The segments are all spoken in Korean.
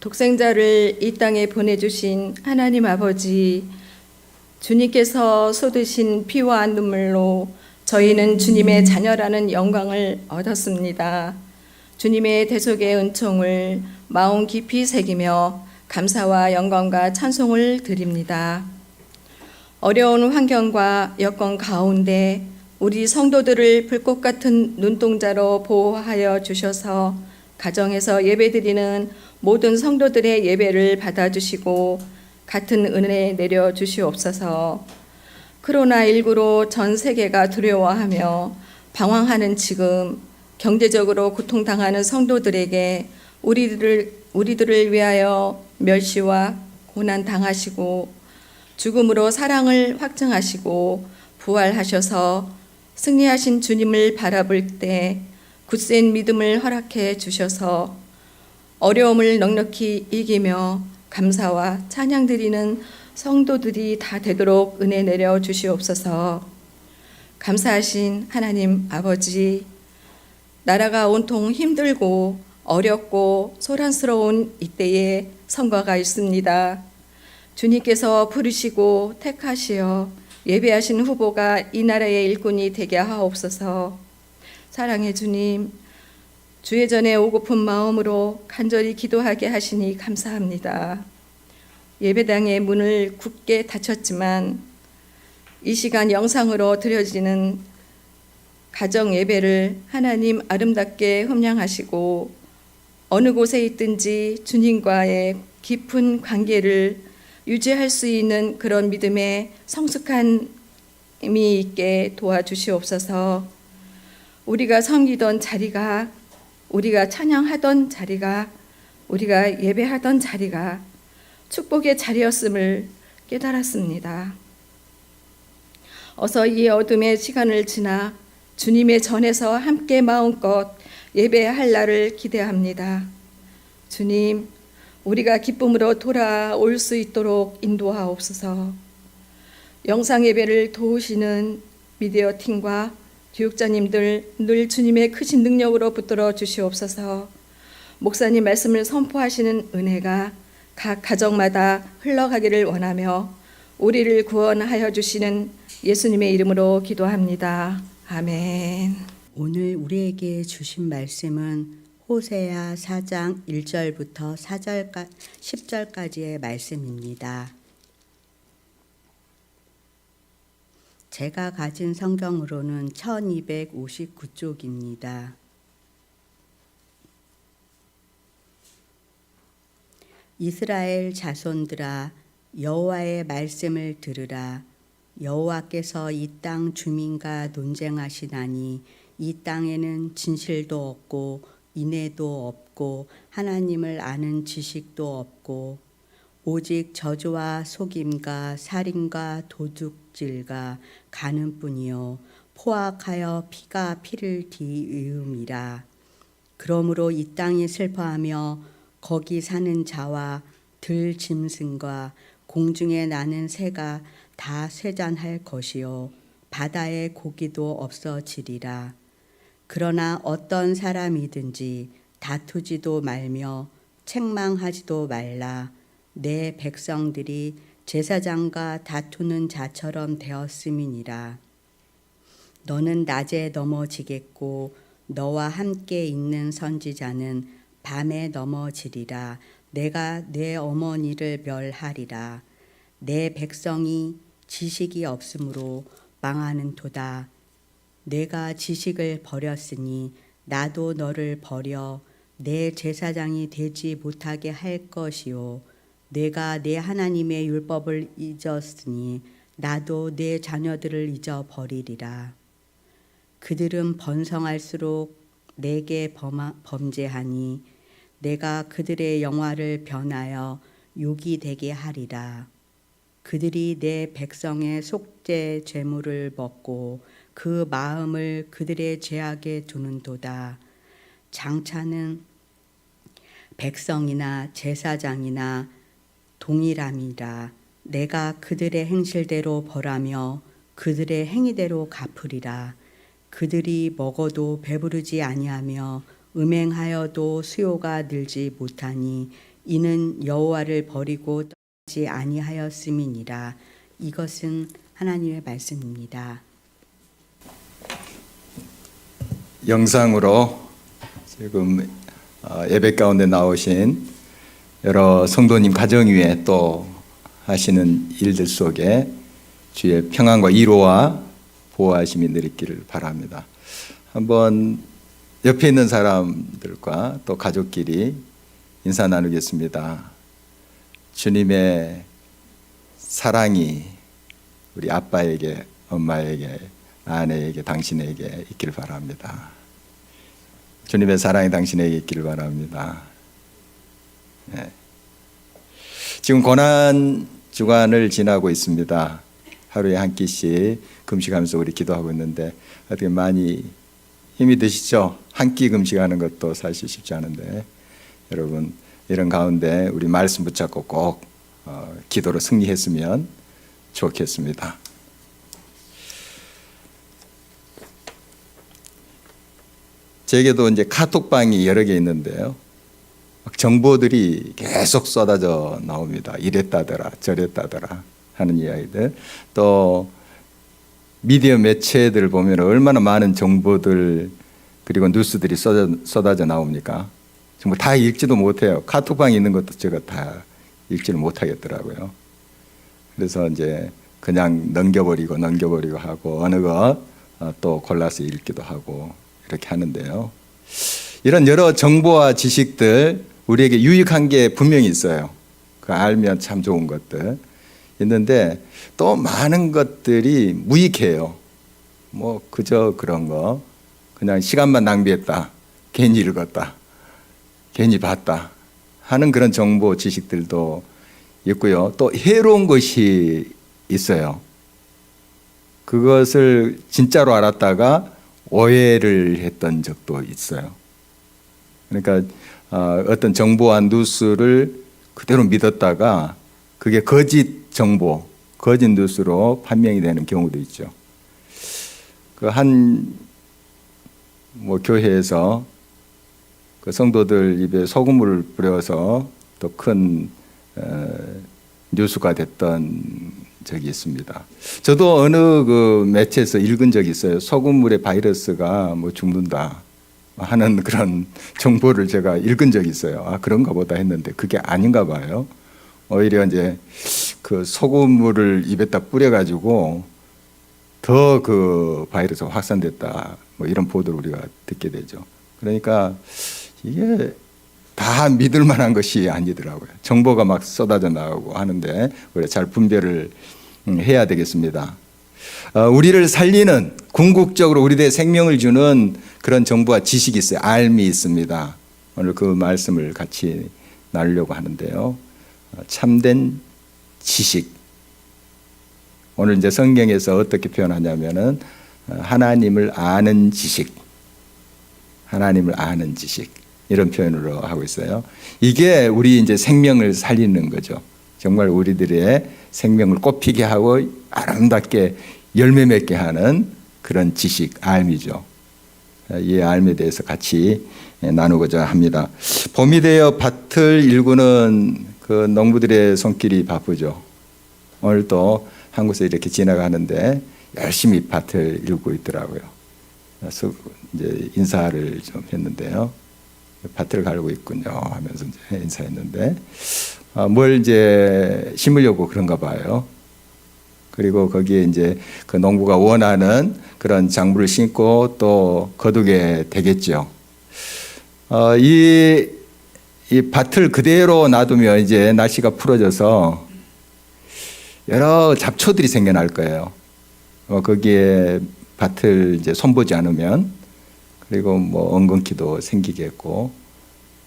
독생자를 이 땅에 보내주신 하나님 아버지, 주님께서 쏟으신 피와 눈물로 저희는 주님의 자녀라는 영광을 얻었습니다. 주님의 대속의 은총을 마음 깊이 새기며 감사와 영광과 찬송을 드립니다. 어려운 환경과 여건 가운데 우리 성도들을 불꽃 같은 눈동자로 보호하여 주셔서 가정에서 예배드리는 모든 성도들의 예배를 받아주시고 같은 은혜 내려주시옵소서. 코로나19로 전 세계가 두려워하며 방황하는 지금 경제적으로 고통당하는 성도들에게 우리들을 위하여 멸시와 고난 당하시고 죽음으로 사랑을 확증하시고 부활하셔서 승리하신 주님을 바라볼 때 굳센 믿음을 허락해 주셔서 어려움을 넉넉히 이기며 감사와 찬양 드리는 성도들이 다 되도록 은혜 내려 주시옵소서. 감사하신 하나님 아버지, 나라가 온통 힘들고 어렵고 소란스러운 이때에 성과가 있습니다. 주님께서 부르시고 택하시어 예배하신 후보가 이 나라의 일꾼이 되게 하옵소서. 사랑의 주님, 주의 전에 오고픈 마음으로 간절히 기도하게 하시니 감사합니다. 예배당의 문을 굳게 닫혔지만 이 시간 영상으로 드려지는 가정 예배를 하나님 아름답게 흠양하시고 어느 곳에 있든지 주님과의 깊은 관계를 유지할 수 있는 그런 믿음의 성숙한 힘이 있게 도와주시옵소서. 우리가 섬기던 자리가, 우리가 찬양하던 자리가, 우리가 예배하던 자리가 축복의 자리였음을 깨달았습니다. 어서 이 어둠의 시간을 지나 주님의 전에서 함께 마음껏 예배할 날을 기대합니다. 주님, 우리가 기쁨으로 돌아올 수 있도록 인도하옵소서. 영상 예배를 도우시는 미디어 팀과 교육자님들 늘 주님의 크신 능력으로 붙들어 주시옵소서. 목사님 말씀을 선포하시는 은혜가 각 가정마다 흘러가기를 원하며 우리를 구원하여 주시는 예수님의 이름으로 기도합니다. 아멘. 오늘 우리에게 주신 말씀은 호세아 4장 1절부터 10절까지의 말씀입니다. 제가 가진 성경으로는 1259쪽입니다. 이스라엘 자손들아, 여호와의 말씀을 들으라. 여호와께서 이 땅 주민과 논쟁하시나니 이 땅에는 진실도 없고 인애도 없고 하나님을 아는 지식도 없고 오직 저주와 속임과 살인과 도둑질과 간음뿐이요 포악하여 피가 피를 뒤이음이라. 그러므로 이 땅이 슬퍼하며 거기 사는 자와 들 짐승과 공중에 나는 새가 다 쇠잔할 것이요 바다의 고기도 없어지리라. 그러나 어떤 사람이든지 다투지도 말며 책망하지도 말라. 내 백성들이 제사장과 다투는 자처럼 되었음이니라. 너는 낮에 넘어지겠고 너와 함께 있는 선지자는 밤에 넘어지리라. 내가 내 어머니를 멸하리라. 내 백성이 지식이 없으므로 망하는도다. 내가 지식을 버렸으니 나도 너를 버려 내 제사장이 되지 못하게 할 것이요 내가 내 하나님의 율법을 잊었으니 나도 내 자녀들을 잊어버리리라. 그들은 번성할수록 내게 범죄하니 내가 그들의 영화를 변하여 욕이 되게 하리라. 그들이 내 백성의 속죄 제물을 먹고 그 마음을 그들의 죄악에 두는도다. 장차는 백성이나 제사장이나 동일함이라. 내가 그들의 행실대로 벌하며 그들의 행위대로 갚으리라. 그들이 먹어도 배부르지 아니하며 음행하여도 수요가 늘지 못하니 이는 여호와를 버리고 떠나지 아니하였음이니라. 이것은 하나님의 말씀입니다. 영상으로 지금 예배 가운데 나오신 여러 성도님 가정 위에 또 하시는 일들 속에 주의 평안과 위로와 보호하심이 내리기를 바랍니다. 한번 옆에 있는 사람들과 또 가족끼리 인사 나누겠습니다. 주님의 사랑이 우리 아빠에게, 엄마에게, 아내에게, 당신에게 있기를 바랍니다. 주님의 사랑이 당신에게 있기를 바랍니다. 네. 지금 고난 주간을 지나고 있습니다. 하루에 한 끼씩 금식하면서 우리 기도하고 있는데 어떻게 많이 힘이 드시죠? 한 끼 금식하는 것도 사실 쉽지 않은데 여러분 이런 가운데 우리 말씀 붙잡고 꼭 기도로 승리했으면 좋겠습니다. 제게도 이제 카톡방이 여러 개 있는데요. 정보들이 계속 쏟아져 나옵니다. 이랬다더라, 저랬다더라 하는 이야기들. 또 미디어 매체들 보면 얼마나 많은 정보들 그리고 뉴스들이 쏟아져 나옵니까? 정말 다 읽지도 못해요. 카톡방에 있는 것도 제가 다 읽지를 못하겠더라고요. 그래서 이제 그냥 넘겨버리고 하고 어느 거 또 골라서 읽기도 하고 이렇게 하는데요. 이런 여러 정보와 지식들 우리에게 유익한 게 분명히 있어요. 그 알면 참 좋은 것들 있는데 또 많은 것들이 무익해요. 뭐 그저 그런 거 그냥 시간만 낭비했다, 괜히 읽었다, 괜히 봤다 하는 그런 정보 지식들도 있고요. 또 해로운 것이 있어요. 그것을 진짜로 알았다가 오해를 했던 적도 있어요. 그러니까 어떤 정보와 뉴스를 그대로 믿었다가 그게 거짓 정보, 거짓 뉴스로 판명이 되는 경우도 있죠. 그 한 교회에서 그 성도들 입에 소금물을 뿌려서 더 큰 뉴스가 됐던 적이 있습니다. 저도 어느 그 매체에서 읽은 적이 있어요. 소금물에 바이러스가 죽는다 하는 그런 정보를 제가 읽은 적이 있어요. 아, 그런가 보다 했는데 그게 아닌가 봐요. 오히려 이제 그 소금물을 입에다 뿌려가지고 더 그 바이러스가 확산됐다. 이런 보도를 우리가 듣게 되죠. 그러니까 이게 다 믿을 만한 것이 아니더라고요. 정보가 막 쏟아져 나오고 하는데 우리가 잘 분별을 해야 되겠습니다. 우리를 살리는 궁극적으로 우리들의 생명을 주는 그런 정보와 지식이 있어요. 알미 있습니다. 오늘 그 말씀을 같이 나누려고 하는데요. 참된 지식. 오늘 이제 성경에서 어떻게 표현하냐면은 하나님을 아는 지식. 하나님을 아는 지식. 이런 표현으로 하고 있어요. 이게 우리 이제 생명을 살리는 거죠. 정말 우리들의 생명을 꽃피게 하고 아름답게 열매 맺게 하는 그런 지식, 알미죠. 이 알미에 대해서 같이 나누고자 합니다. 봄이 되어 밭을 일구는 그 농부들의 손길이 바쁘죠. 오늘도 한 곳에 이렇게 지나가는데 열심히 밭을 일구고 있더라고요. 그래서 이제 인사를 좀 했는데요. 밭을 갈고 있군요 하면서 이제 인사했는데 뭘 이제 심으려고 그런가 봐요. 그리고 거기에 이제 그 농부가 원하는 그런 작물을 심고 또 거두게 되겠죠. 이 밭을 그대로 놔두면 이제 날씨가 풀어져서 여러 잡초들이 생겨날 거예요. 거기에 밭을 이제 손보지 않으면 그리고 엉겅퀴도 생기겠고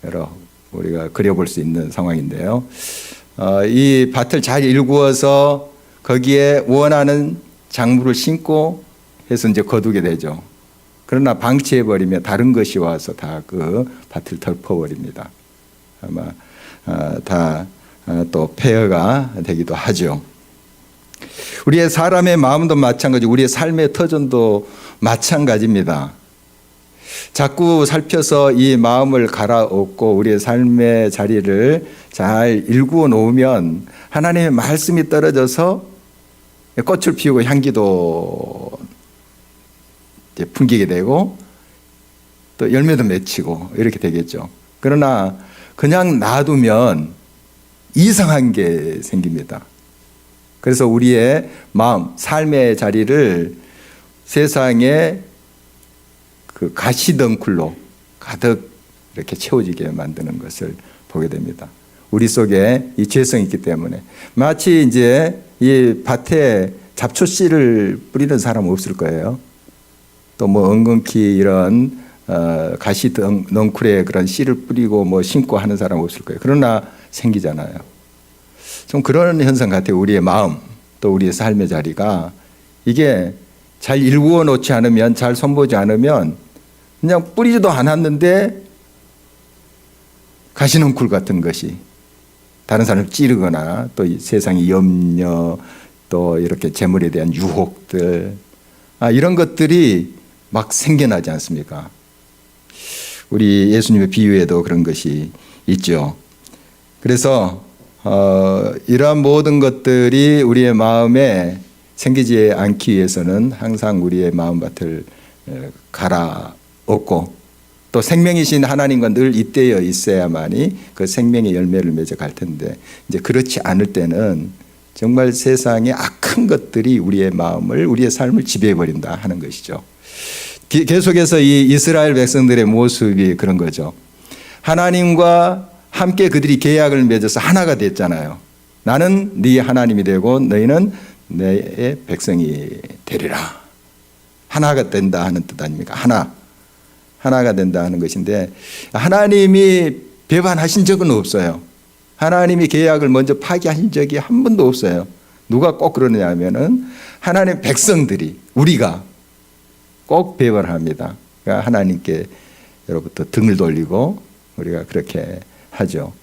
여러 우리가 그려볼 수 있는 상황인데요. 이 밭을 잘 일구어서 거기에 원하는 작물을 심고 해서 이제 거두게 되죠. 그러나 방치해버리면 다른 것이 와서 다 그 밭을 덮어버립니다. 아마 다 또 폐허가 되기도 하죠. 우리의 사람의 마음도 마찬가지, 우리의 삶의 터전도 마찬가지입니다. 자꾸 살펴서 이 마음을 갈아엎고 우리의 삶의 자리를 잘 일구어 놓으면 하나님의 말씀이 떨어져서 꽃을 피우고 향기도 이제 풍기게 되고 또 열매도 맺히고 이렇게 되겠죠. 그러나 그냥 놔두면 이상한 게 생깁니다. 그래서 우리의 마음, 삶의 자리를 세상에 그 가시덩굴로 가득 이렇게 채워지게 만드는 것을 보게 됩니다. 우리 속에 이 죄성이 있기 때문에 마치 이제 이 밭에 잡초 씨를 뿌리는 사람은 없을 거예요. 또 뭐 엉겅퀴 이런 가시 넝쿨에 그런 씨를 뿌리고 뭐 심고 하는 사람 없을 거예요. 그러나 생기잖아요. 좀 그런 현상 같아요. 우리의 마음 또 우리의 삶의 자리가 이게 잘 일구어 놓지 않으면 잘 손보지 않으면 그냥 뿌리지도 않았는데 가시 넝쿨 같은 것이 다른 사람을 찌르거나 또 세상의 염려 또 이렇게 재물에 대한 유혹들 이런 것들이 막 생겨나지 않습니까? 우리 예수님의 비유에도 그런 것이 있죠. 그래서 이러한 모든 것들이 우리의 마음에 생기지 않기 위해서는 항상 우리의 마음밭을 갈아엎고 또 생명이신 하나님과 늘 잇대어 있어야만이 그 생명의 열매를 맺어갈 텐데 이제 그렇지 않을 때는 정말 세상의 악한 것들이 우리의 마음을 우리의 삶을 지배해버린다 하는 것이죠. 계속해서 이 이스라엘 백성들의 모습이 그런 거죠. 하나님과 함께 그들이 계약을 맺어서 하나가 됐잖아요. 나는 네 하나님이 되고 너희는 내 백성이 되리라. 하나가 된다 하는 뜻 아닙니까? 하나가 된다 하는 것인데 하나님이 배반하신 적은 없어요. 하나님이 계약을 먼저 파기하신 적이 한 번도 없어요. 누가 꼭 그러느냐 하면은 하나님의 백성들이 우리가 꼭 배반합니다. 그러니까 하나님께 여러부터 등을 돌리고 우리가 그렇게 하죠.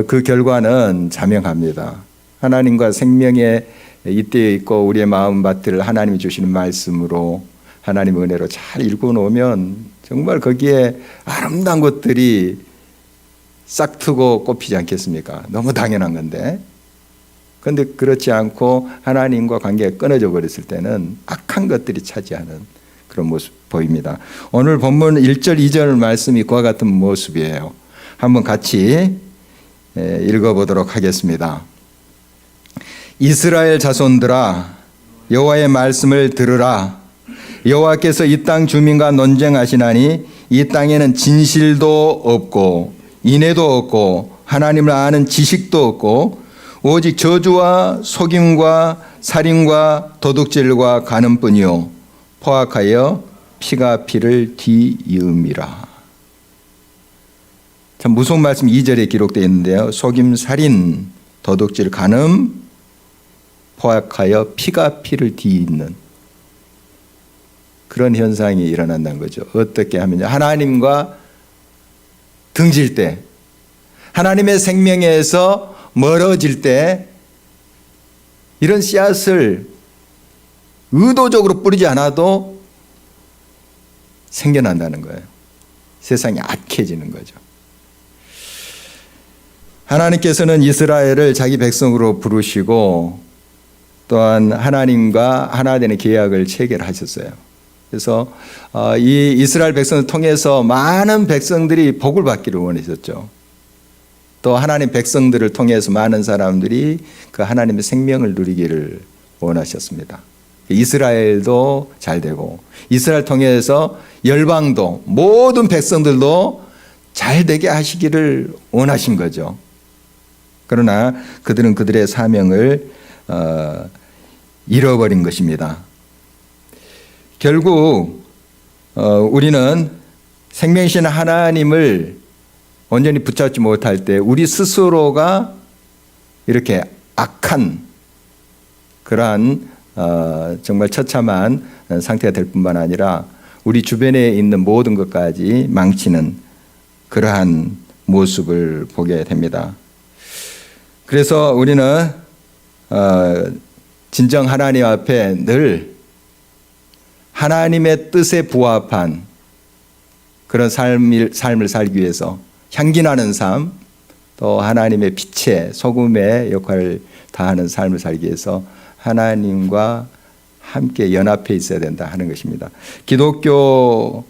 그 결과는 자명합니다. 하나님과 생명에 잇대어 있고 우리의 마음밭을 하나님이 주시는 말씀으로 하나님의 은혜로 잘 읽고 놓으면 정말 거기에 아름다운 것들이 싹트고 꽃피지 않겠습니까? 너무 당연한 건데. 그런데 그렇지 않고 하나님과 관계가 끊어져 버렸을 때는 악한 것들이 차지하는 그런 모습 보입니다. 오늘 본문 1절 2절 말씀이 그와 같은 모습이에요. 한번 같이 읽어보도록 하겠습니다. 이스라엘 자손들아 여호와의 말씀을 들으라. 여호와께서 이 땅 주민과 논쟁하시나니 이 땅에는 진실도 없고 인애도 없고 하나님을 아는 지식도 없고 오직 저주와 속임과 살인과 도둑질과 간음뿐이요 포악하여 피가 피를 뒤이음이라. 참 무서운 말씀 2절에 기록되어 있는데요. 속임, 살인, 도둑질, 간음, 포악하여 피가 피를 뒤이는 그런 현상이 일어난다는 거죠. 어떻게 하면 하나님과 등질 때 하나님의 생명에서 멀어질 때 이런 씨앗을 의도적으로 뿌리지 않아도 생겨난다는 거예요. 세상이 악해지는 거죠. 하나님께서는 이스라엘을 자기 백성으로 부르시고 또한 하나님과 하나 되는 계약을 체결하셨어요. 그래서 이 이스라엘 백성을 통해서 많은 백성들이 복을 받기를 원하셨죠. 또 하나님 백성들을 통해서 많은 사람들이 그 하나님의 생명을 누리기를 원하셨습니다. 이스라엘도 잘 되고 이스라엘 통해서 열방도 모든 백성들도 잘 되게 하시기를 원하신 거죠. 그러나 그들은 그들의 사명을 잃어버린 것입니다. 결국 우리는 생명이신 하나님을 온전히 붙잡지 못할 때 우리 스스로가 이렇게 악한 그러한 정말 처참한 상태가 될 뿐만 아니라 우리 주변에 있는 모든 것까지 망치는 그러한 모습을 보게 됩니다. 그래서 우리는 진정 하나님 앞에 늘 하나님의 뜻에 부합한 그런 삶을 살기 위해서 향기나는 삶, 또 하나님의 빛의 소금의 역할을 다하는 삶을 살기 위해서 하나님과 함께 연합해 있어야 된다 하는 것입니다. 기독교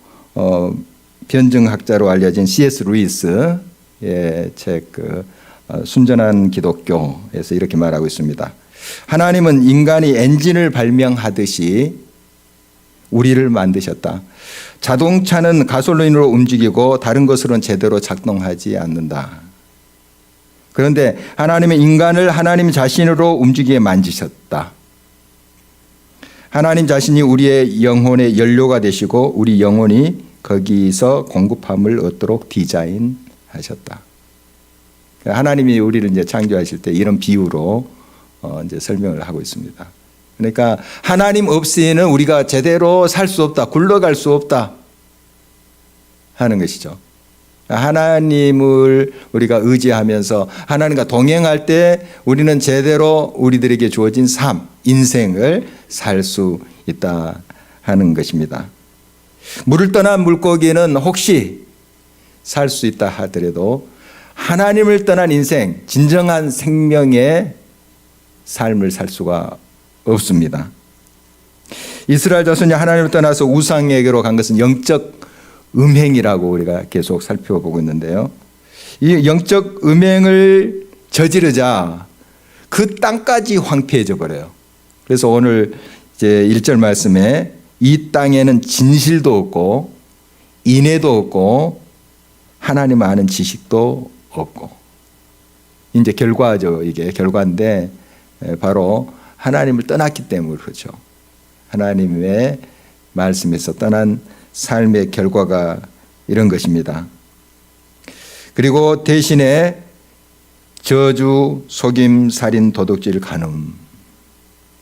변증학자로 알려진 C.S. 루이스의 책 순전한 기독교에서 이렇게 말하고 있습니다. 하나님은 인간이 엔진을 발명하듯이 우리를 만드셨다. 자동차는 가솔린으로 움직이고 다른 것으로는 제대로 작동하지 않는다. 그런데 하나님은 인간을 하나님 자신으로 움직이게 만드셨다. 하나님 자신이 우리의 영혼의 연료가 되시고 우리 영혼이 거기서 공급함을 얻도록 디자인하셨다. 하나님이 우리를 이제 창조하실 때 이런 비유로 이제 설명을 하고 있습니다. 그러니까 하나님 없이는 우리가 제대로 살 수 없다, 굴러갈 수 없다 하는 것이죠. 하나님을 우리가 의지하면서 하나님과 동행할 때 우리는 제대로 우리들에게 주어진 삶, 인생을 살 수 있다 하는 것입니다. 물을 떠난 물고기는 혹시 살 수 있다 하더라도 하나님을 떠난 인생, 진정한 생명의 삶을 살 수가 없습니다. 이스라엘 자손이 하나님을 떠나서 우상에게로 간 것은 영적 음행이라고 우리가 계속 살펴보고 있는데요. 이 영적 음행을 저지르자 그 땅까지 황폐해져 버려요. 그래서 오늘 이제 1절 말씀에 이 땅에는 진실도 없고 인애도 없고 하나님 아는 지식도 없고, 이제 결과죠. 이게 결과인데 바로 하나님을 떠났기 때문에 그렇죠. 하나님의 말씀에서 떠난 삶의 결과가 이런 것입니다. 그리고 대신에 저주, 속임, 살인, 도둑질, 간음,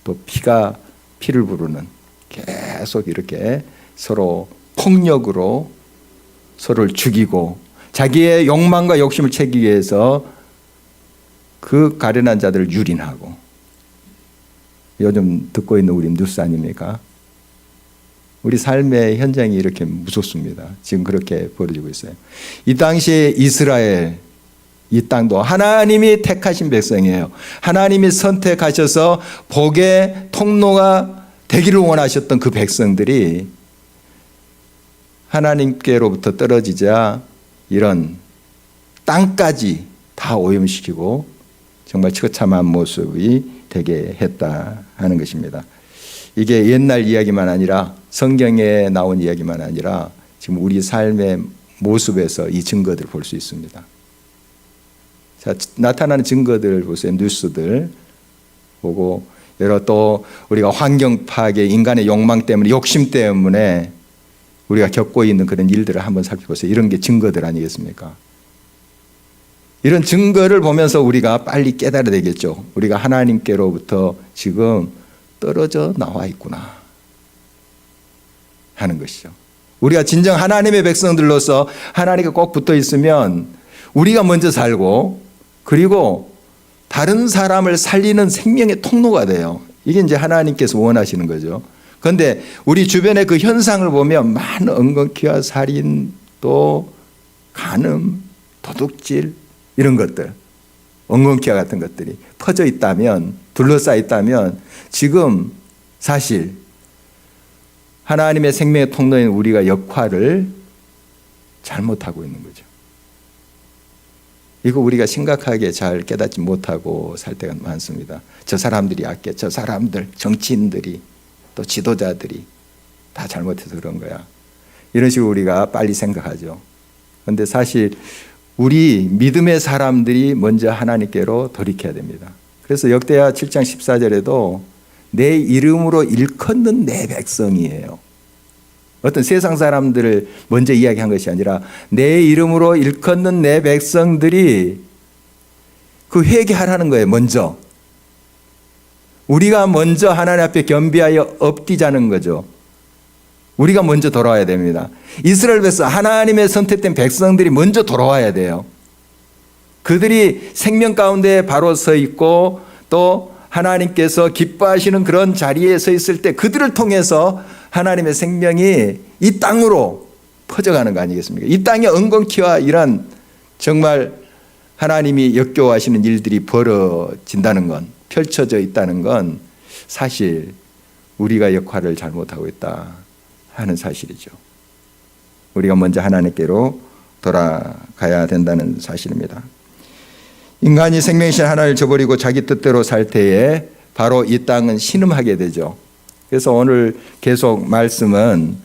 또 피를 부르는, 계속 이렇게 서로 폭력으로 서로를 죽이고 자기의 욕망과 욕심을 채기 위해서 그 가련한 자들을 유린하고, 요즘 듣고 있는 우리 뉴스 아닙니까? 우리 삶의 현장이 이렇게 무섭습니다. 지금 그렇게 벌어지고 있어요. 이 당시에 이스라엘, 이 땅도 하나님이 택하신 백성이에요. 하나님이 선택하셔서 복의 통로가 되기를 원하셨던 그 백성들이 하나님께로부터 떨어지자 이런 땅까지 다 오염시키고 정말 처참한 모습이 되게 했다 하는 것입니다. 이게 옛날 이야기만 아니라 성경에 나온 이야기만 아니라 지금 우리 삶의 모습에서 이 증거들을 볼 수 있습니다. 자, 나타나는 증거들 보세요. 뉴스들 보고, 여러 또 우리가 환경 파괴, 인간의 욕망 때문에, 욕심 때문에 우리가 겪고 있는 그런 일들을 한번 살펴보세요. 이런 게 증거들 아니겠습니까? 이런 증거를 보면서 우리가 빨리 깨달아야 되겠죠. 우리가 하나님께로부터 지금 떨어져 나와 있구나 하는 것이죠. 우리가 진정 하나님의 백성들로서 하나님께 꼭 붙어 있으면 우리가 먼저 살고, 그리고 다른 사람을 살리는 생명의 통로가 돼요. 이게 이제 하나님께서 원하시는 거죠. 그런데 우리 주변의 그 현상을 보면 많은 엉겅퀴와 살인, 또 간음, 도둑질, 이런 것들, 엉겅퀴와 같은 것들이 퍼져 있다면, 둘러싸여 있다면 지금 사실 하나님의 생명의 통로인 우리가 역할을 잘못하고 있는 거죠. 이거 우리가 심각하게 잘 깨닫지 못하고 살 때가 많습니다. 저 사람들이 악해, 저 사람들, 정치인들이, 또 지도자들이 다 잘못해서 그런 거야. 이런 식으로 우리가 빨리 생각하죠. 그런데 사실 우리 믿음의 사람들이 먼저 하나님께로 돌이켜야 됩니다. 그래서 역대하 7장 14절에도 내 이름으로 일컫는 내 백성이에요. 어떤 세상 사람들을 먼저 이야기한 것이 아니라 내 이름으로 일컫는 내 백성들이 그 회개하라는 거예요. 먼저 우리가 먼저 하나님 앞에 겸비하여 엎디자는 거죠. 우리가 먼저 돌아와야 됩니다. 이스라엘 백성, 하나님의 선택된 백성들이 먼저 돌아와야 돼요. 그들이 생명 가운데 바로 서 있고, 또 하나님께서 기뻐하시는 그런 자리에 서 있을 때 그들을 통해서 하나님의 생명이 이 땅으로 퍼져가는 거 아니겠습니까? 이 땅의 엉겅퀴와 이런 정말 하나님이 역겨워하시는 일들이 벌어진다는 건, 펼쳐져 있다는 건 사실 우리가 역할을 잘못하고 있다 하는 사실이죠. 우리가 먼저 하나님께로 돌아가야 된다는 사실입니다. 인간이 생명이신 하나님을 저버리고 자기 뜻대로 살 때에 바로 이 땅은 신음하게 되죠. 그래서 오늘 계속 말씀은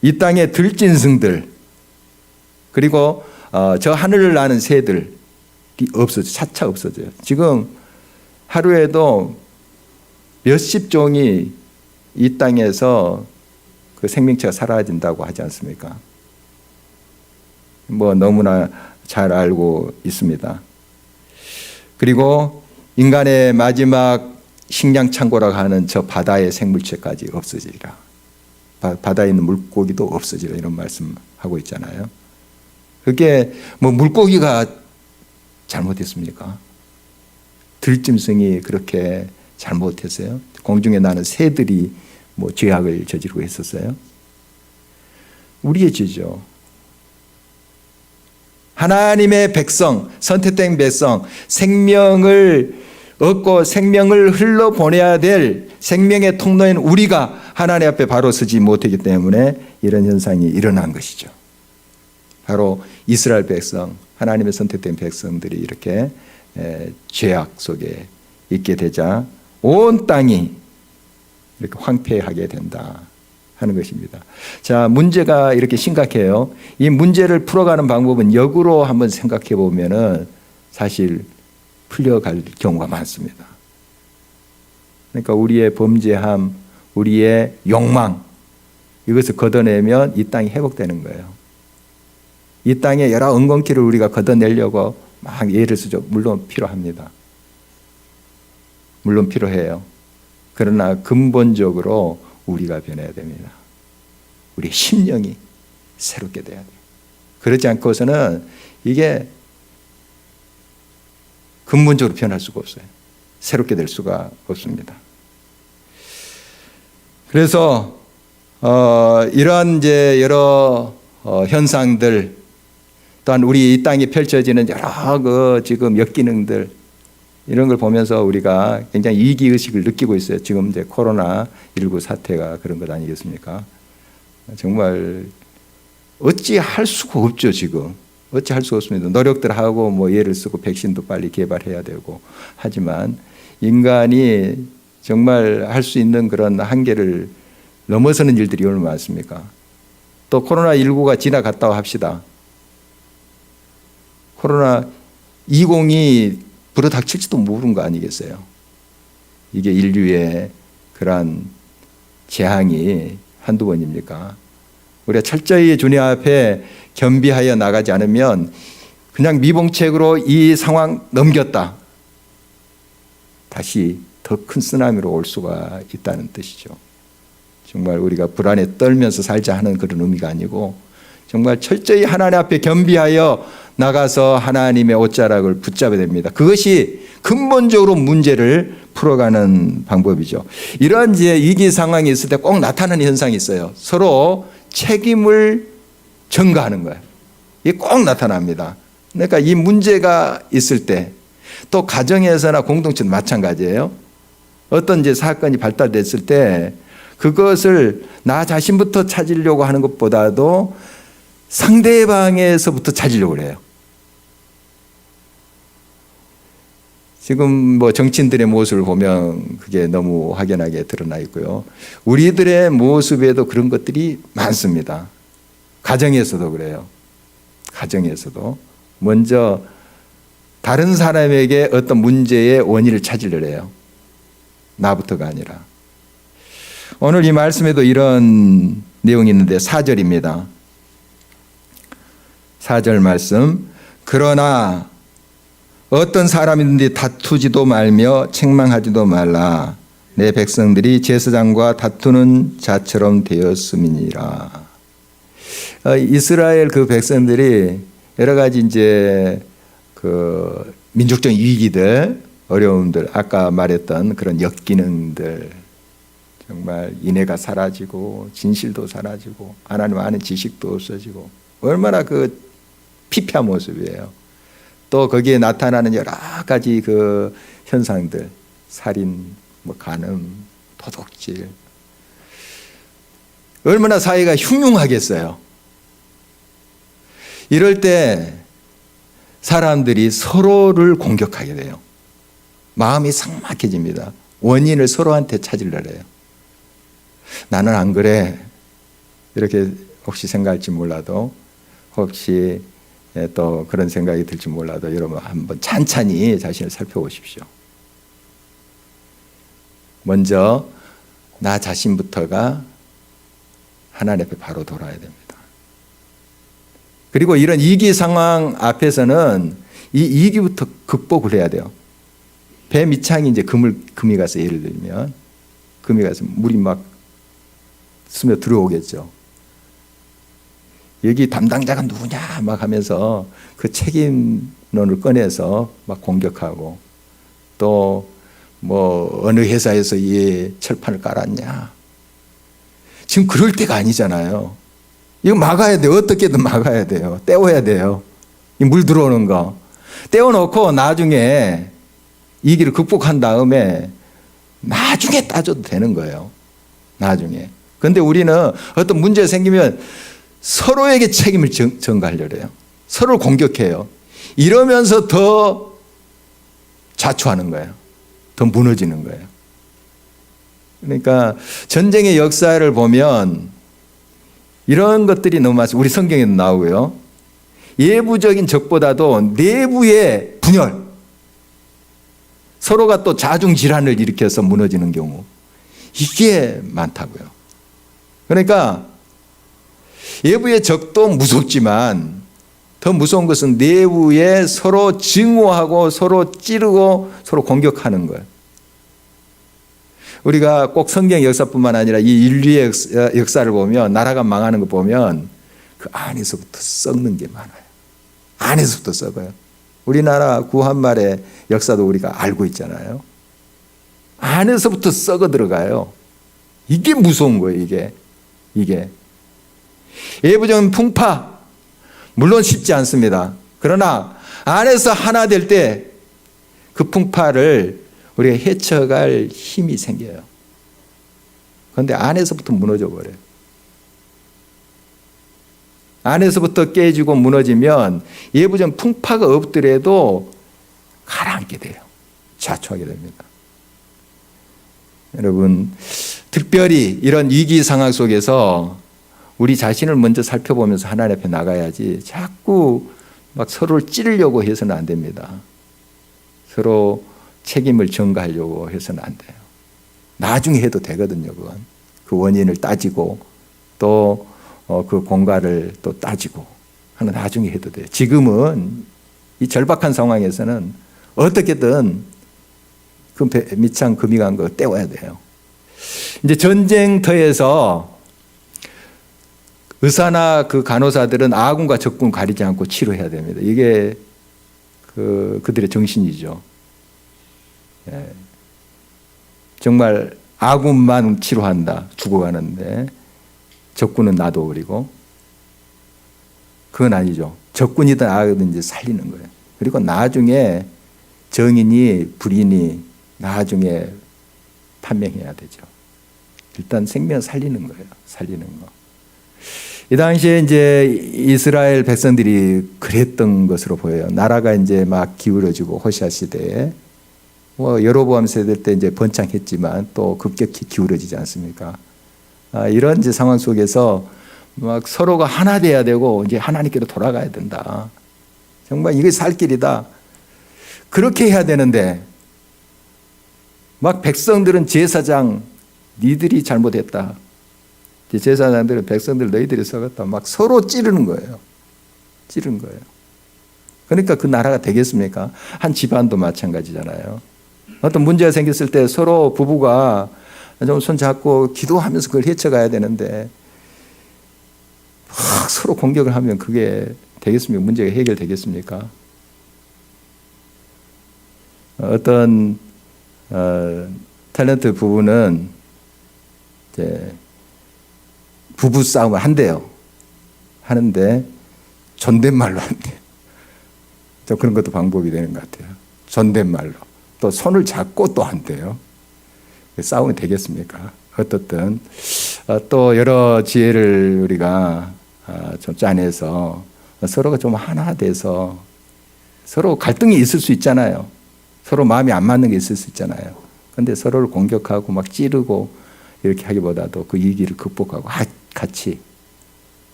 이 땅의 들짐승들 그리고 저 하늘을 나는 새들이 없어져, 차차 없어져요. 지금 하루에도 몇십 종이 이 땅에서 그 생명체가 사라진다고 하지 않습니까? 뭐 너무나 잘 알고 있습니다. 그리고 인간의 마지막 식량 창고라고 하는 저 바다의 생물체까지 없어지리라. 바다에 있는 물고기도 없어지리라 이런 말씀하고 있잖아요. 그게 뭐 물고기가 잘못했습니까? 들짐승이 그렇게 잘못했어요? 공중에 나는 새들이 뭐 죄악을 저지르고 했었어요? 우리의 죄죠. 하나님의 백성, 선택된 백성, 생명을 얻고 생명을 흘러보내야 될 생명의 통로인 우리가 하나님 앞에 바로 서지 못하기 때문에 이런 현상이 일어난 것이죠. 바로 이스라엘 백성, 하나님의 선택된 백성들이 이렇게 죄악 속에 있게 되자 온 땅이 이렇게 황폐하게 된다 하는 것입니다. 자, 문제가 이렇게 심각해요. 이 문제를 풀어가는 방법은 역으로 한번 생각해 보면은 사실 풀려갈 경우가 많습니다. 그러니까 우리의 범죄함, 우리의 욕망 이것을 걷어내면 이 땅이 회복되는 거예요. 이 땅에 여러 엉겅퀴를 우리가 걷어내려고 막 예를 쓰죠. 물론 필요합니다. 물론 필요해요. 그러나 근본적으로 우리가 변해야 됩니다. 우리의 심령이 새롭게 돼야 돼요. 그렇지 않고서는 이게 근본적으로 변할 수가 없어요. 새롭게 될 수가 없습니다. 그래서 이런 이제 여러 현상들 또한 우리 이 땅에 펼쳐지는 여러 지금 역기능들 이런 걸 보면서 우리가 굉장히 위기의식을 느끼고 있어요. 지금 이제 코로나19 사태가 그런 것 아니겠습니까? 정말 어찌할 수가 없죠, 지금. 어찌할 수가 없습니다. 노력들 하고 뭐 예를 쓰고 백신도 빨리 개발해야 되고 하지만 인간이 정말 할 수 있는 그런 한계를 넘어서는 일들이 얼마나 많습니까? 또 코로나19가 지나갔다고 합시다. 코로나20이 불어닥칠지도 모르는 거 아니겠어요? 이게 인류의 그러한 재앙이 한두 번입니까? 우리가 철저히 주님 앞에 겸비하여 나가지 않으면 그냥 미봉책으로 이 상황 넘겼다. 다시 더 큰 쓰나미로 올 수가 있다는 뜻이죠. 정말 우리가 불안에 떨면서 살자 하는 그런 의미가 아니고 정말 철저히 하나님 앞에 겸비하여 나가서 하나님의 옷자락을 붙잡아야 됩니다. 그것이 근본적으로 문제를 풀어가는 방법이죠. 이러한 이제 위기 상황이 있을 때 꼭 나타나는 현상이 있어요. 서로 책임을 전가하는 거예요. 이게 꼭 나타납니다. 그러니까 이 문제가 있을 때 또 가정에서나 공동체도 마찬가지예요. 어떤 이제 사건이 발달됐을 때 그것을 나 자신부터 찾으려고 하는 것보다도 상대방에서부터 찾으려고 해요. 지금 뭐 정치인들의 모습을 보면 그게 너무 확연하게 드러나 있고요. 우리들의 모습에도 그런 것들이 많습니다. 가정에서도 그래요. 가정에서도 먼저 다른 사람에게 어떤 문제의 원인을 찾으려 해요. 나부터가 아니라. 오늘 이 말씀에도 이런 내용이 있는데 4절입니다. 4절 말씀. 그러나 어떤 사람이든지 다투지도 말며 책망하지도 말라. 내 백성들이 제사장과 다투는 자처럼 되었음이니라. 이스라엘 그 백성들이 여러 가지 이제 그 민족적 위기들, 어려움들, 아까 말했던 그런 역기능들, 정말 인애가 사라지고 진실도 사라지고 하나님 아는 지식도 없어지고 얼마나 그 피폐한 모습이에요. 또 거기에 나타나는 여러 가지 그 현상들, 살인, 뭐 간음, 도둑질, 얼마나 사회가 흉흉하겠어요. 이럴 때 사람들이 서로를 공격하게 돼요. 마음이 삭막해집니다. 원인을 서로한테 찾으려 해요. 나는 안 그래. 이렇게 혹시 생각할지 몰라도, 혹시 또 그런 생각이 들지 몰라도 여러분 한번 찬찬히 자신을 살펴보십시오. 먼저 나 자신부터가 하나님 앞에 바로 돌아야 됩니다. 그리고 이런 위기 상황 앞에서는 이 위기부터 극복을 해야 돼요. 배 밑창이 이제 금이 가서, 예를 들면 금이 가서 물이 막 스며 들어오겠죠. 여기 담당자가 누구냐 막 하면서 그 책임론을 꺼내서 막 공격하고, 또 뭐 어느 회사에서 이 철판을 깔았냐. 지금 그럴 때가 아니잖아요. 이거 막아야 돼요. 어떻게든 막아야 돼요. 떼어야 돼요. 이 물 들어오는 거 떼어놓고 나중에 이 길을 극복한 다음에 나중에 따져도 되는 거예요. 나중에. 그런데 우리는 어떤 문제가 생기면 서로에게 책임을 전가하려고 해요. 서로를 공격해요. 이러면서 더 자초하는 거예요. 더 무너지는 거예요. 그러니까 전쟁의 역사를 보면 이런 것들이 너무 많습니다. 우리 성경에도 나오고요. 외부적인 적보다도 내부의 분열, 서로가 또 자중질환을 일으켜서 무너지는 경우, 이게 많다고요. 그러니까 외부의 적도 무섭지만 더 무서운 것은 내부에 서로 증오하고 서로 찌르고 서로 공격하는 거예요. 우리가 꼭 성경 역사뿐만 아니라 이 인류의 역사를 보면, 나라가 망하는 거 보면 그 안에서부터 썩는 게 많아요. 안에서부터 썩어요. 우리나라 구한말의 역사도 우리가 알고 있잖아요. 안에서부터 썩어 들어가요. 이게 무서운 거예요. 이게 외부적인 풍파, 물론 쉽지 않습니다. 그러나 안에서 하나 될 때 그 풍파를 우리가 헤쳐갈 힘이 생겨요. 그런데 안에서부터 무너져 버려요. 안에서부터 깨지고 무너지면 외부적인 풍파가 없더라도 가라앉게 돼요. 자초하게 됩니다. 여러분, 특별히 이런 위기 상황 속에서 우리 자신을 먼저 살펴보면서 하나님 앞에 나가야지, 자꾸 막 서로를 찌르려고 해서는 안 됩니다. 서로 책임을 전가하려고 해서는 안 돼요. 나중에 해도 되거든요. 그건 그 원인을 따지고 또 그 공과를 또 따지고 하는, 나중에 해도 돼요. 지금은 이 절박한 상황에서는 어떻게든 그 밑창 금이 간 거 떼워야 돼요. 이제 전쟁터에서 의사나 그 간호사들은 아군과 적군 가리지 않고 치료해야 됩니다. 이게 그들의 정신이죠. 예. 정말 아군만 치료한다. 죽어가는데 적군은 놔둬버리고, 그건 아니죠. 적군이든 아군이든 살리는 거예요. 그리고 나중에 정인이 불인이 나중에 판명해야 되죠. 일단 생명 살리는 거예요. 살리는 거. 이 당시에 이제 이스라엘 백성들이 그랬던 것으로 보여요. 나라가 이제 막 기울어지고, 호시아 시대에 뭐 여로보암 세대 때 이제 번창했지만 또 급격히 기울어지지 않습니까? 이런 이제 상황 속에서 막 서로가 하나 돼야 되고 이제 하나님께로 돌아가야 된다. 정말 이게 살 길이다. 그렇게 해야 되는데 막 백성들은 제사장 니들이 잘못했다. 제사장들은 백성들 너희들이 썩었다. 막 서로 찌르는 거예요. 찌르는 거예요. 그러니까 그 나라가 되겠습니까? 한 집안도 마찬가지잖아요. 어떤 문제가 생겼을 때 서로 부부가 좀 손잡고 기도하면서 그걸 헤쳐가야 되는데 막 서로 공격을 하면 그게 되겠습니까? 문제가 해결되겠습니까? 어떤 탤런트 부부는 이제 부부 싸움을 한대요. 하는데 존댓말로 한대요. 또 그런 것도 방법이 되는 것 같아요. 존댓말로. 또 손을 잡고 또 한대요. 싸움이 되겠습니까? 어떻든 또 여러 지혜를 우리가 좀 짜내서 서로가 좀 하나 돼서 서로 갈등이 있을 수 있잖아요. 서로 마음이 안 맞는 게 있을 수 있잖아요. 그런데 서로를 공격하고 막 찌르고 이렇게 하기보다도 그 위기를 극복하고 같이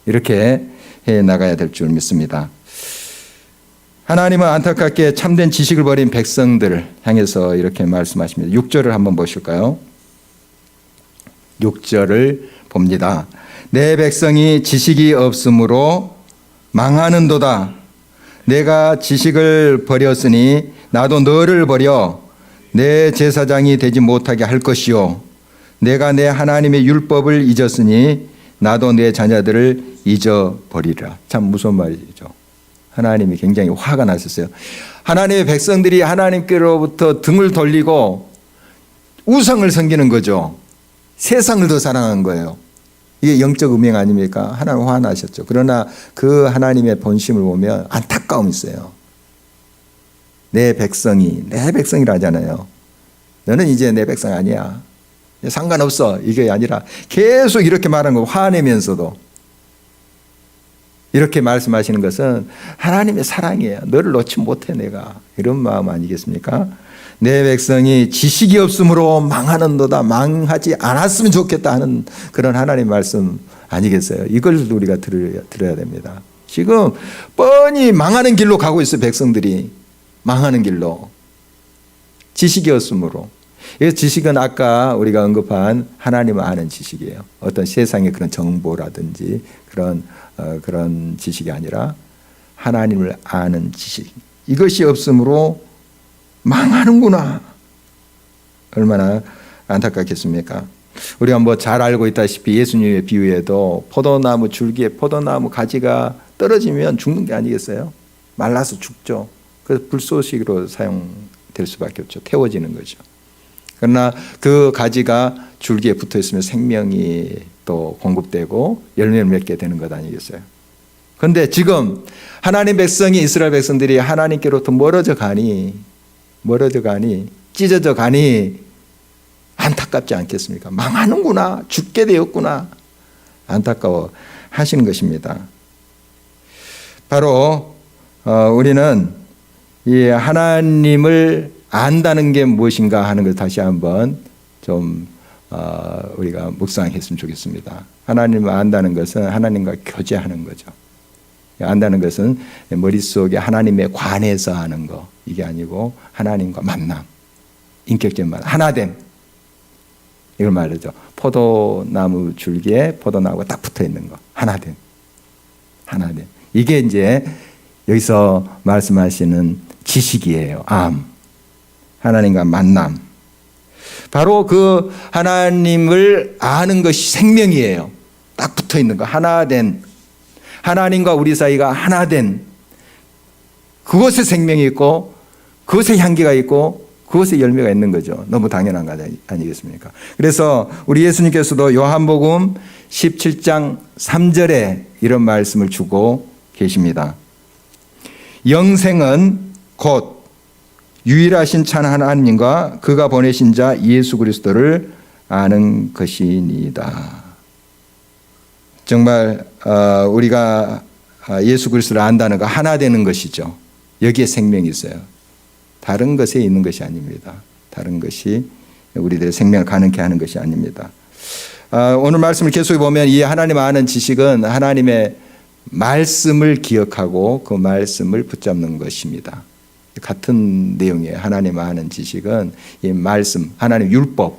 이렇게 해 나가야 될 줄 믿습니다. 하나님은 안타깝게 참된 지식을 버린 백성들을 향해서 이렇게 말씀하십니다. 6절을 한번 보실까요? 6절을 봅니다. 내 백성이 지식이 없으므로 망하는도다. 내가 지식을 버렸으니 나도 너를 버려 내 제사장이 되지 못하게 할 것이요. 내가 내 하나님의 율법을 잊었으니 나도 내 자녀들을 잊어버리라. 참 무서운 말이죠. 하나님이 굉장히 화가 나셨어요. 하나님의 백성들이 하나님께로부터 등을 돌리고 우상을 섬기는 거죠. 세상을 더 사랑한 거예요. 이게 영적 음행 아닙니까? 하나님 화나셨죠. 그러나 그 하나님의 본심을 보면 안타까움이 있어요. 내 백성이라 하잖아요. 너는 이제 내 백성 아니야. 상관없어. 이게 아니라 계속 이렇게 말하는 거 화내면서도 이렇게 말씀하시는 것은 하나님의 사랑이에요. 너를 놓지 못해 내가. 이런 마음 아니겠습니까? 내 백성이 지식이 없으므로 망하는도다. 망하지 않았으면 좋겠다 하는 그런 하나님 말씀 아니겠어요? 이걸 우리가 들어야 됩니다. 지금 뻔히 망하는 길로 가고 있어요. 백성들이 망하는 길로. 지식이 없으므로. 이 지식은 아까 우리가 언급한 하나님을 아는 지식이에요. 어떤 세상의 그런 정보라든지 그런 지식이 아니라 하나님을 아는 지식. 이것이 없으므로 망하는구나. 얼마나 안타깝겠습니까? 우리가 뭐 잘 알고 있다시피 예수님의 비유에도 포도나무 줄기에 포도나무 가지가 떨어지면 죽는 게 아니겠어요? 말라서 죽죠. 그래서 불쏘시개로 사용될 수밖에 없죠. 태워지는 거죠. 그러나 그 가지가 줄기에 붙어 있으면 생명이 또 공급되고 열매를 맺게 되는 것 아니겠어요? 그런데 지금 하나님 백성이 이스라엘 백성들이 하나님께로부터 멀어져 가니 찢어져 가니 안타깝지 않겠습니까? 망하는구나. 죽게 되었구나. 안타까워 하시는 것입니다. 바로 우리는 이 하나님을 안다는 게 무엇인가 하는 것을 다시 한번 좀 우리가 묵상했으면 좋겠습니다. 하나님을 안다는 것은 하나님과 교제하는 거죠. 안다는 것은 머릿속에 하나님에 관해서 하는 거 이게 아니고 하나님과 만남, 인격적 만남, 하나됨 이걸 말하죠. 포도나무 줄기에 포도나무가 딱 붙어 있는 거 하나됨. 이게 이제 여기서 말씀하시는 지식이에요. 하나님과 만남. 바로 그 하나님을 아는 것이 생명이에요. 딱 붙어 있는 거. 하나된 하나님과 우리 사이가 하나된 그것에 생명이 있고 그것에 향기가 있고 그것에 열매가 있는 거죠. 너무 당연한 거 아니겠습니까? 그래서 우리 예수님께서도 요한복음 17장 3절에 이런 말씀을 주고 계십니다. 영생은 곧 유일하신 참 하나님과 그가 보내신 자 예수 그리스도를 아는 것이니이다. 정말 우리가 예수 그리스도를 안다는 거 하나 되는 것이죠. 여기에 생명이 있어요. 다른 것에 있는 것이 아닙니다. 다른 것이 우리들의 생명을 가능케 하는 것이 아닙니다. 오늘 말씀을 계속해 보면 이 하나님 아는 지식은 하나님의 말씀을 기억하고 그 말씀을 붙잡는 것입니다. 같은 내용이에요. 하나님 아는 지식은 이 말씀, 하나님 율법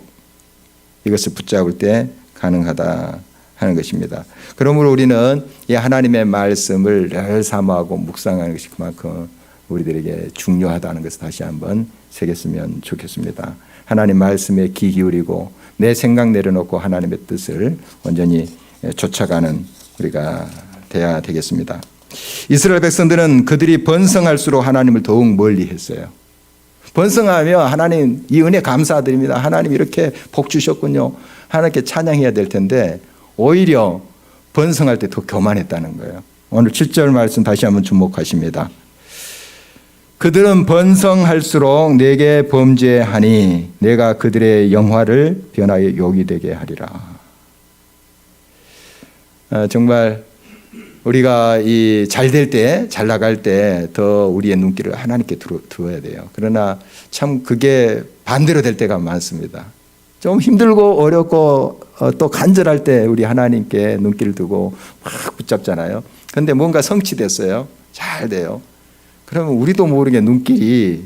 이것을 붙잡을 때 가능하다 하는 것입니다. 그러므로 우리는 이 하나님의 말씀을 늘 사모하고 묵상하는 것이 그만큼 우리들에게 중요하다는 것을 다시 한번 새겼으면 좋겠습니다. 하나님 말씀에 귀 기울이고 내 생각 내려놓고 하나님의 뜻을 온전히 쫓아가는 우리가 돼야 되겠습니다. 이스라엘 백성들은 그들이 번성할수록 하나님을 더욱 멀리 했어요. 번성하며 하나님 이 은혜 감사드립니다. 하나님 이렇게 복 주셨군요. 하나님께 찬양해야 될 텐데 오히려 번성할 때 더 교만했다는 거예요. 오늘 7절 말씀 다시 한번 주목하십니다. 그들은 번성할수록 내게 범죄하니 내가 그들의 영화를 변하여 욕이 되게 하리라. 정말 우리가 이 잘 될 때, 잘 나갈 때 더 우리의 눈길을 하나님께 두어야 돼요. 그러나 참 그게 반대로 될 때가 많습니다. 좀 힘들고 어렵고 또 간절할 때 우리 하나님께 눈길을 두고 막 붙잡잖아요. 그런데 뭔가 성취됐어요. 잘 돼요. 그러면 우리도 모르게 눈길이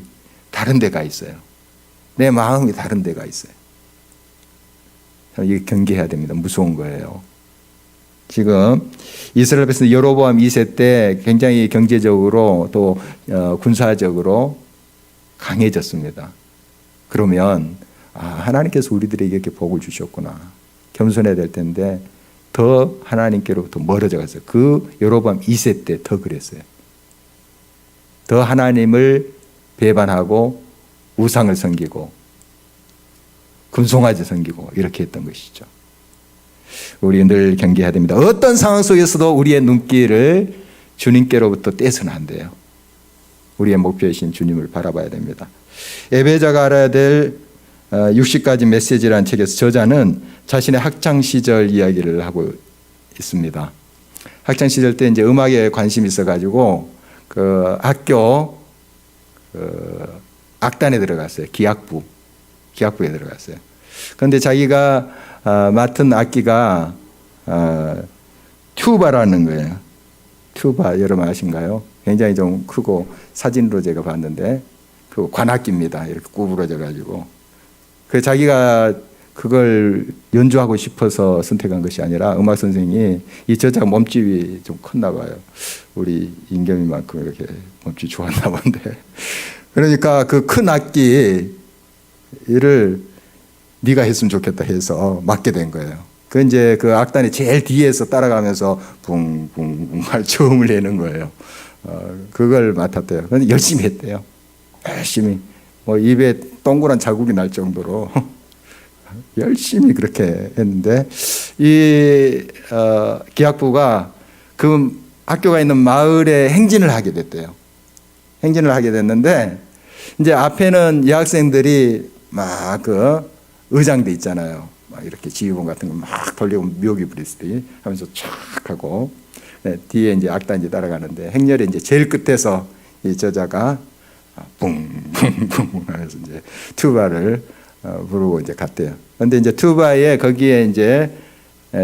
다른 데가 있어요. 내 마음이 다른 데가 있어요. 이게 경계해야 됩니다. 무서운 거예요. 지금 이스라엘 백성 여로보암 2세 때 굉장히 경제적으로 또 군사적으로 강해졌습니다. 그러면 하나님께서 우리들에게 이렇게 복을 주셨구나. 겸손해야 될 텐데 더 하나님께로부터 멀어져 갔어요. 그 여로보암 2세 때 더 그랬어요. 더 하나님을 배반하고 우상을 섬기고 금송아지 섬기고 이렇게 했던 것이죠. 우리 늘 경계해야 됩니다. 어떤 상황 속에서도 우리의 눈길을 주님께로부터 떼서는 안 돼요. 우리의 목표이신 주님을 바라봐야 됩니다. 예배자가 알아야 될 60가지 메시지라는 책에서 저자는 자신의 학창 시절 이야기를 하고 있습니다. 학창 시절 때 이제 음악에 관심이 있어가지고 그 학교 악단에 들어갔어요. 기악부에 들어갔어요. 그런데 자기가 맡은 악기가 튜바라는 거예요. 튜바 여러분 아신가요? 굉장히 좀 크고 사진으로 제가 봤는데 그 관악기입니다. 이렇게 구부러져 가지고 그 자기가 그걸 연주하고 싶어서 선택한 것이 아니라 음악 선생님이 이 저자가 몸집이 좀 컸나 봐요. 우리 임겸이만큼 이렇게 몸집이 좋았나 본데 그러니까 그 큰 악기 일을 네가 했으면 좋겠다 해서 맡게 된 거예요. 그 이제 그 악단이 제일 뒤에서 따라가면서 붕붕붕 할 저음을 내는 거예요. 그걸 맡았대요. 그런데 열심히 했대요. 열심히 뭐 입에 동그란 자국이 날 정도로 열심히 그렇게 했는데 이 기악부가 그 학교가 있는 마을에 행진을 하게 됐대요. 행진을 하게 됐는데 이제 앞에는 여학생들이 막 그 의장대 있잖아요. 막 이렇게 지휘봉 같은 거 막 돌리고 묘기 부리스티 하면서 촥 하고 뒤에 이제 악단이 따라가는데 행렬에 이제 제일 끝에서 이 저자가 붕붕붕 하면서 이제 튜바를 부르고 이제 갔대요. 그런데 이제 튜바에 거기에 이제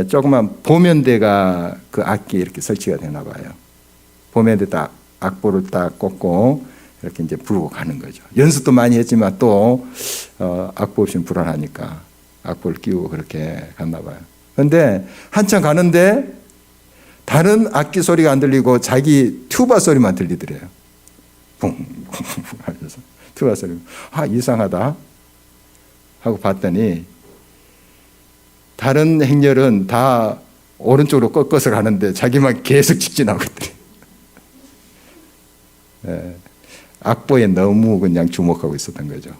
조그만 보면대가 그 악기에 이렇게 설치가 되나 봐요. 보면대 딱 악보를 딱 꽂고 이렇게 이제 부르고 가는 거죠. 연습도 많이 했지만 또 악보 없이는 불안하니까 악보를 끼우고 그렇게 갔나 봐요. 그런데 한참 가는데 다른 악기 소리가 안 들리고 자기 튜바 소리만 들리더래요. 붕붕붕 하면서 튜바 소리. 이상하다 하고 봤더니 다른 행렬은 다 오른쪽으로 꺾어서 가는데 자기만 계속 직진하고 있더래요. 악보에 너무 그냥 주목하고 있었던 거죠.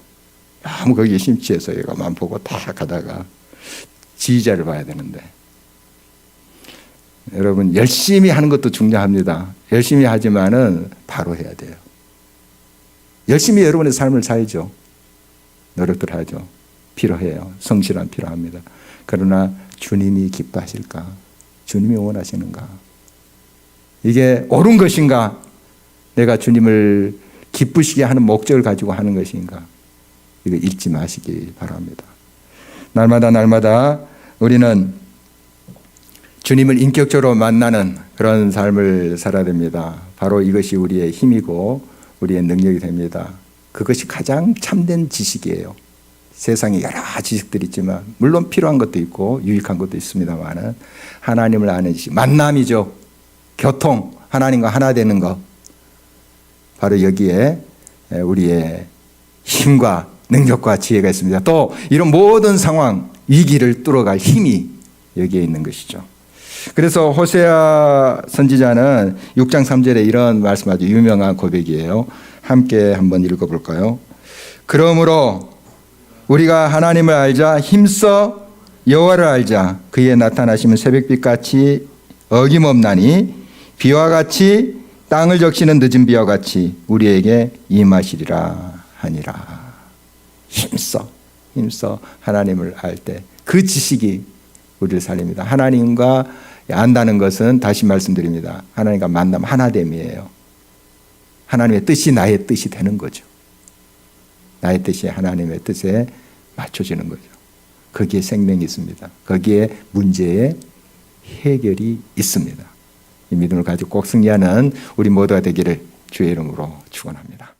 너무 거기에 심취해서 얘가만 보고 다 가다가 지휘자를 봐야 되는데 여러분 열심히 하는 것도 중요합니다. 열심히 하지만은 바로 해야 돼요. 열심히 여러분의 삶을 살죠. 노력들 하죠. 필요해요. 성실함 필요합니다. 그러나 주님이 기뻐하실까? 주님이 원하시는가? 이게 옳은 것인가? 내가 주님을 기쁘시게 하는 목적을 가지고 하는 것인가? 이거 잊지 마시기 바랍니다. 날마다 우리는 주님을 인격적으로 만나는 그런 삶을 살아야 됩니다. 바로 이것이 우리의 힘이고 우리의 능력이 됩니다. 그것이 가장 참된 지식이에요. 세상에 여러 지식들이 있지만 물론 필요한 것도 있고 유익한 것도 있습니다만 하나님을 아는 지식, 만남이죠. 교통, 하나님과 하나 되는 것. 바로 여기에 우리의 힘과 능력과 지혜가 있습니다. 또 이런 모든 상황, 위기를 뚫어갈 힘이 여기에 있는 것이죠. 그래서 호세아 선지자는 6장 3절에 이런 말씀 아주 유명한 고백이에요. 함께 한번 읽어볼까요? 그러므로 우리가 하나님을 알자 힘써 여호와를 알자 그의 나타나시면 새벽빛같이 어김없나니 비와 같이 땅을 적시는 늦은 비와 같이 우리에게 임하시리라 하니라. 힘써 하나님을 알 때 그 지식이 우리를 살립니다. 하나님과 안다는 것은 다시 말씀드립니다. 하나님과 만남 하나됨이에요. 하나님의 뜻이 나의 뜻이 되는 거죠. 나의 뜻이 하나님의 뜻에 맞춰지는 거죠. 거기에 생명이 있습니다. 거기에 문제의 해결이 있습니다. 이 믿음을 가지고 꼭 승리하는 우리 모두가 되기를 주의 이름으로 축원합니다.